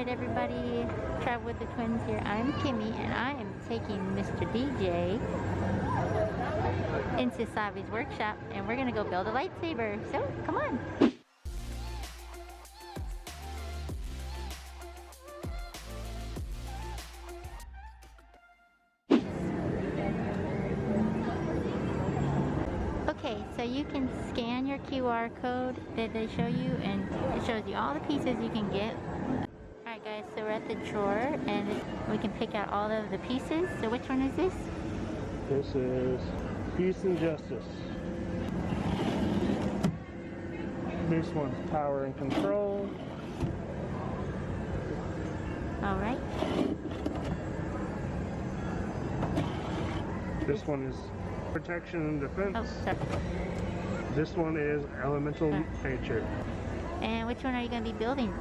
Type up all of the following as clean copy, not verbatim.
Alright everybody, Travel with the Twins here. I'm Kimmy and I am taking Mr. DJ into Savi's workshop and we're gonna go build a lightsaber. So, come on! Okay, so you can scan your QR code that they show you and it shows you all the pieces you can get. Alright guys, so we're at the drawer and we can pick out all of the pieces. So which one is this? This is Peace and Justice. This one's Power and Control. Alright. This one is Protection and Defense. Oh, sorry. This one is Elemental Nature. And which one are you going to be building?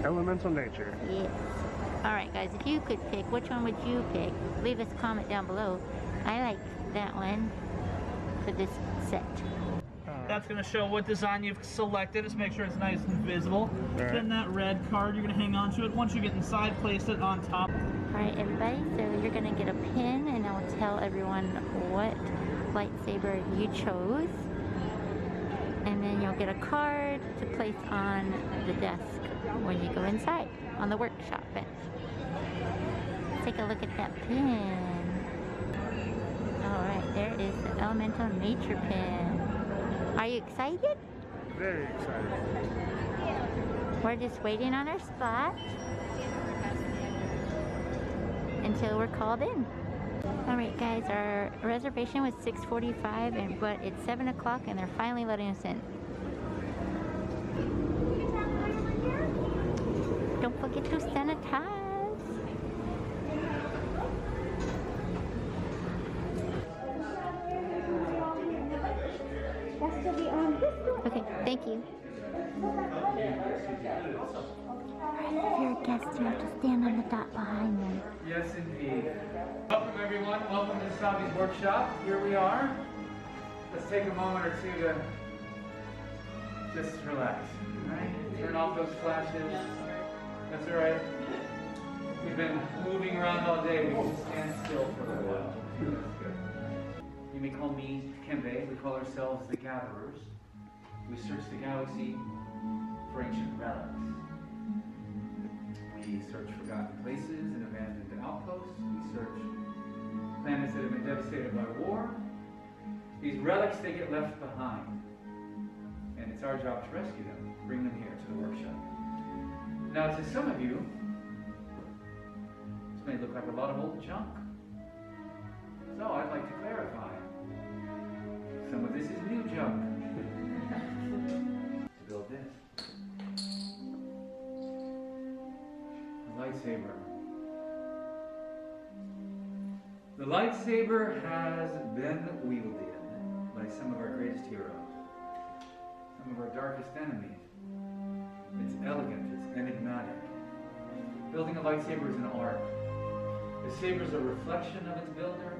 Elemental Nature. Yes. Alright guys, if you could pick, which one would you pick? Leave us a comment down below. I like that one for this set. That's going to show what design you've selected. Just make sure it's nice and visible. Right. Then that red card, you're going to hang on to it. Once you get inside, place it on top. Alright everybody, so you're going to get a pin and I will tell everyone what lightsaber you chose. And then you'll get a card to place on the desk when you go inside on the workshop bench. Take a look at that pin. Alright, there is the Elemental Nature pin. Are you excited? Very excited. We're just waiting on our spot until we're called in. Alright guys, our reservation was 6:45 but it's 7 o'clock and they're finally letting us in. Don't forget to sanitize. Okay, thank you. Alright, if you're a guest, you have to stand on the dot behind them. Yes, indeed. Welcome, everyone. Welcome to Savi's workshop. Here we are. Let's take a moment or two to just relax. All right? Turn off those flashes. That's all right. We've been moving around all day. We can stand still for a little while. That's good. You may call me Kembe. We call ourselves the Gatherers. We search the galaxy for ancient relics. We search forgotten places and abandoned outposts. We search planets that have been devastated by war. These relics, they get left behind. And it's our job to rescue them, bring them here to the workshop. Now, to some of you, this may look like a lot of old junk. So I'd like to clarify. Some of this is new junk. To build this. A lightsaber. The lightsaber has been wielded by some of our greatest heroes. Some of our darkest enemies. It's elegant, it's enigmatic. Building a lightsaber is an art. The saber is a reflection of its builder,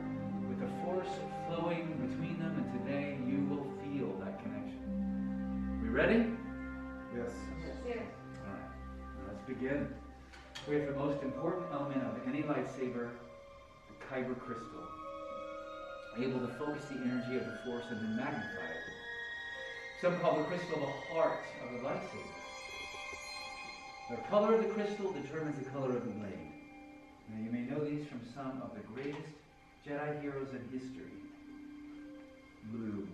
with the force flowing between them, and today you will feel that connection. We ready? Yes. Alright, let's begin. We have the most important element of any lightsaber, the kyber crystal. Able to focus the energy of the force and then magnify it. Some call the crystal the heart of the lightsaber. The color of the crystal determines the color of the blade. Now you may know these from some of the greatest Jedi heroes in history. Blue,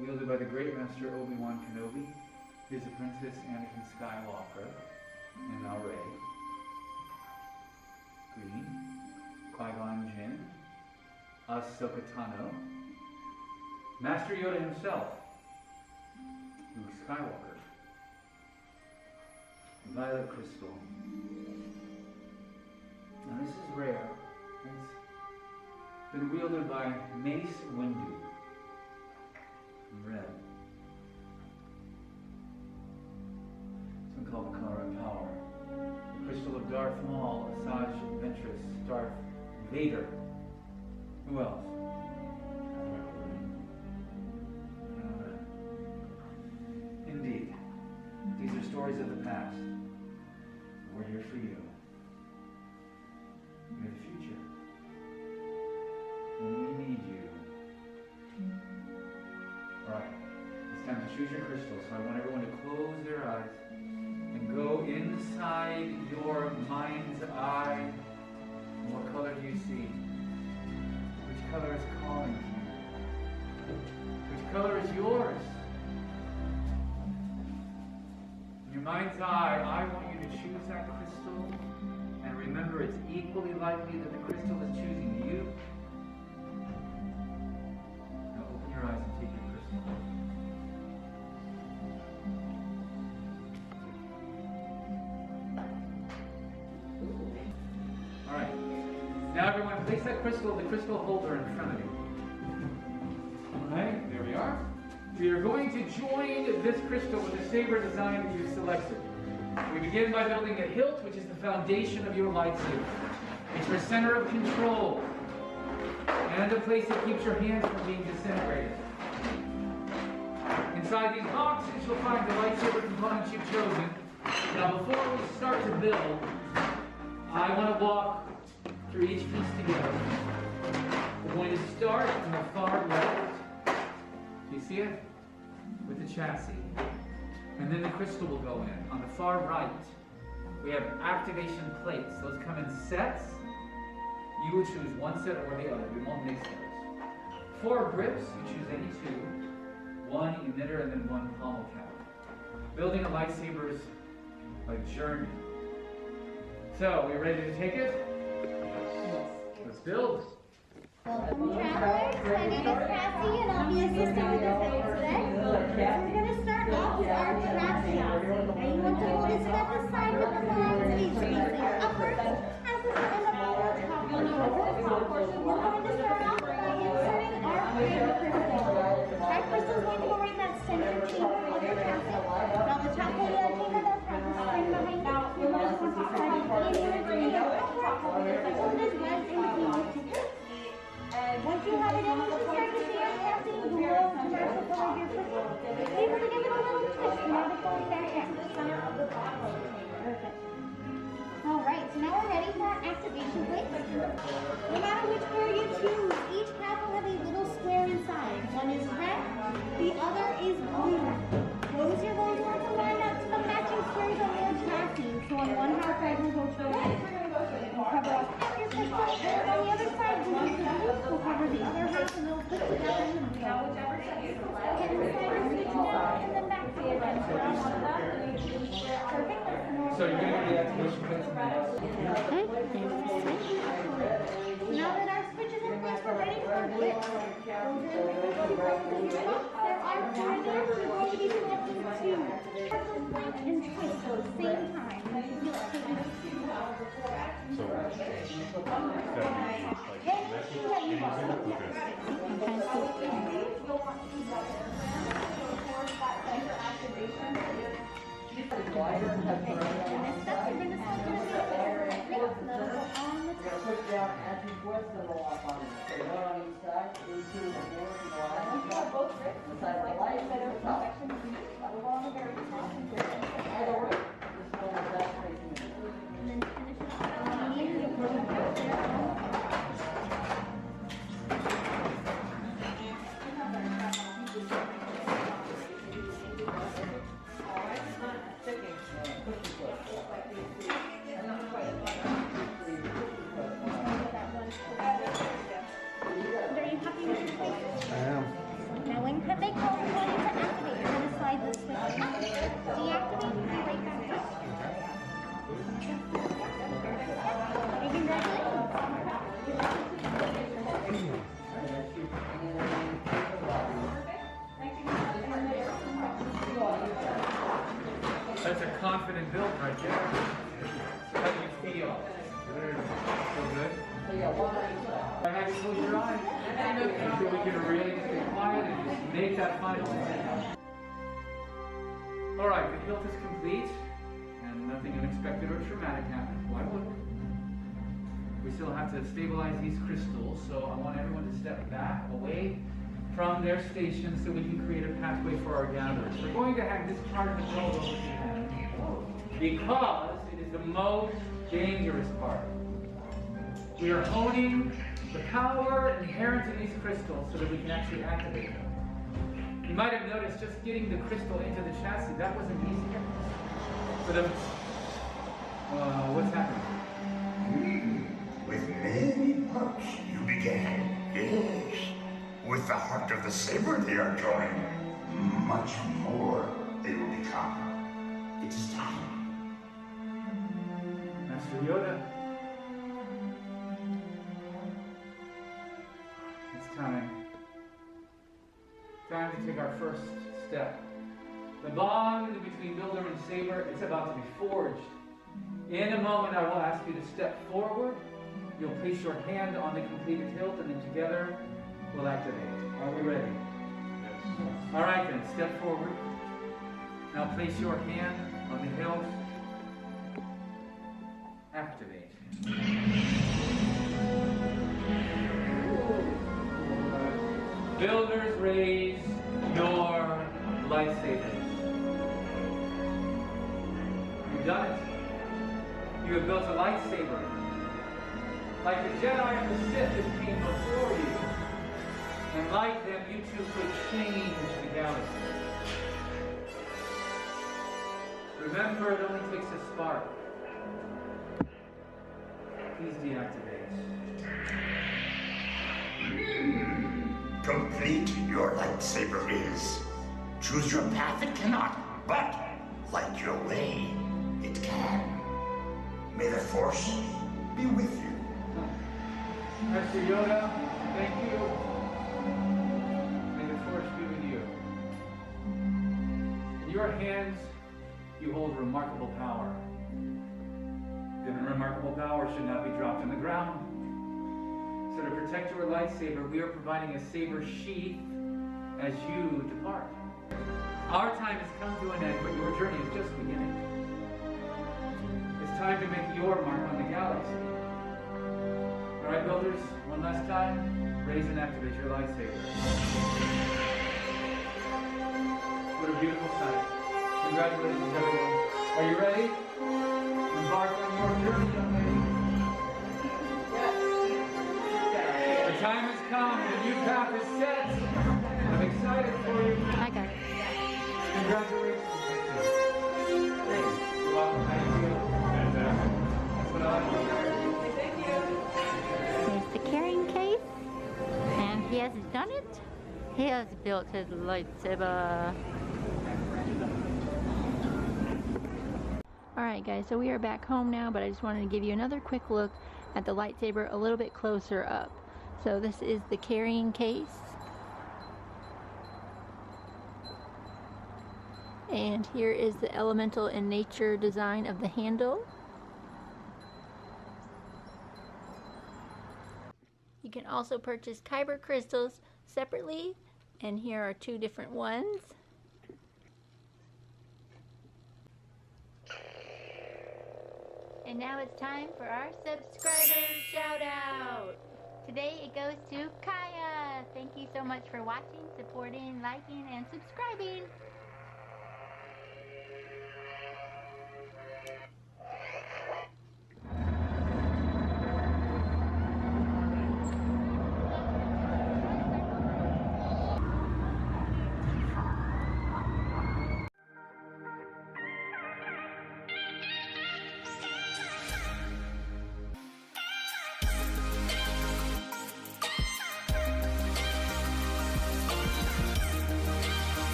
wielded by the great master Obi-Wan Kenobi, is the Princess Anakin Skywalker and now Rey. Green, Qui-Gon Jinn, Ahsoka Tano, Master Yoda himself, Luke Skywalker. Violet crystal. Now this is rare. It's been wielded by Mace Windu. Red. It's been called the color of power. The crystal of Darth Maul, Asajj Ventress, Darth Vader. Who else? Indeed. These are stories of the past. we're here for you. You're the future. And we need you. Alright, it's time to choose your crystal. So I want everyone to close their eyes and go inside your mind's eye. What color do you see? Which color is calling to you? Which color is yours? In your mind's eye, I want you to choose that crystal. And remember, it's equally likely that the crystal is choosing you. Now open your eyes and take your crystal. Alright. Now everyone, place that crystal, the crystal holder in front of you. Alright, there we are. So you're going to join this crystal with the saber design that you've selected. We begin by building a hilt, which is the foundation of your lightsaber. It's your center of control, and the place that keeps your hands from being disintegrated. Inside these boxes, you'll find the lightsaber components you've chosen. Now, before we start to build, I want to walk through each piece together. We're going to start on the far left. Do you see it? With the chassis. And then the crystal will go in. On the far right, we have activation plates. Those come in sets. You will choose one set or the other. We won't mix those. 4 grips, you choose any 2. 1 emitter and then 1 pommel cap. Building a lightsaber is a journey. So, we ready to take it? Yes. Let's build. Welcome, travelers. My name is Cassie, and I'll be assisting with this build today. So we're going to start off with our chassis. Now you want to hold it at the side with the lines facing upwards, as this will end up on the top one over the top portion. We're going to start off by inserting our frame crystal. That crystal is going to go right in that center chamber of your chassis. Now the top of the chamber does have the spring behind it. You're going to want to slide it in and bring it upward until it is wedged in between the 2 grips. Once you have it in, you can start to see our casting below the vertical part of your crystal. Be able to give it a little twist and have it going back down to the center of the bottom. Perfect. Alright, so now we're ready for our activation plates. No matter which pair you choose, each cap will have a little square inside. One is red, the other is blue. Those you're going to want to line up to the matching squares on your chassis. So on one half side will go to the red. We'll cover off half your crystal, and on the other side will be blue. We'll cover the other half and they'll put together in the middle. Whichever side you select, and then switch down and then back to the red. Perfect. So you're going to do the activation plates in the next. Okay, there's the switch. Now that our switch is in place, we're ready for our grips. Those are in the crystal places in your box. There are 4 grips. We're going to be selecting 2. Crystal plate and twist at the same time. Anything that you That's a confident build right there. How do you feel? Feel good? I have you close your eyes. So we can really just get quiet and just make that final decision. Alright, the hilt is complete, and nothing unexpected or traumatic happened. Why would it? We still have to stabilize these crystals, so I want everyone to step back, away from their station so we can create a pathway for our gatherers. We're going to have this part of the build over to the end, because it is the most dangerous part. We are honing the power inherent in these crystals so that we can actually activate them. You might have noticed just getting the crystal into the chassis, that wasn't easy. So the, what's happening? With many parts you began, yes. With the heart of the saber they are joined. Much more they will become. It is time. Master Yoda. It's time. Time to take our first step. The bond between Builder and Saber is about to be forged. In a moment, I will ask you to step forward. You'll place your hand on the completed hilt, and then together we'll activate. Are we ready? Yes. All right then, step forward. Now place your hand on the hilt. Activate. Builders, raise your lightsabers. You've done it. You have built a lightsaber. Like the Jedi and the Sith that came before you. And like them, you too could change the galaxy. Remember, it only takes a spark. Please deactivate. Complete your lightsaber is. Choose your path it cannot, but light your way it can. May the Force be with you. Master Yoda, thank you. May the Force be with you. In your hands, you hold remarkable power. Given remarkable power should not be dropped on the ground. So to protect your lightsaber, we are providing a saber sheath as you depart. Our time has come to an end, but your journey is just beginning. It's time to make your mark on the galaxy. All right, builders, one last time, raise and activate your lightsaber. What a beautiful sight. Congratulations, everyone. Are you ready? Embark on your journey, young lady. The time has come, the new path is set. I'm excited for you. I got it. Congratulations. Thank you. You're welcome. Thank you. That's what I like. Thank you. Here's the carrying case. And he has done it. He has built his lightsaber. Alright guys, so we are back home now, but I just wanted to give you another quick look at the lightsaber a little bit closer up. So this is the carrying case. And here is the elemental and nature design of the handle. You can also purchase kyber crystals separately, and here are two different ones. And now it's time for our subscribers shout out. Today it goes to Kaya. Thank you so much for watching, supporting, liking, and subscribing.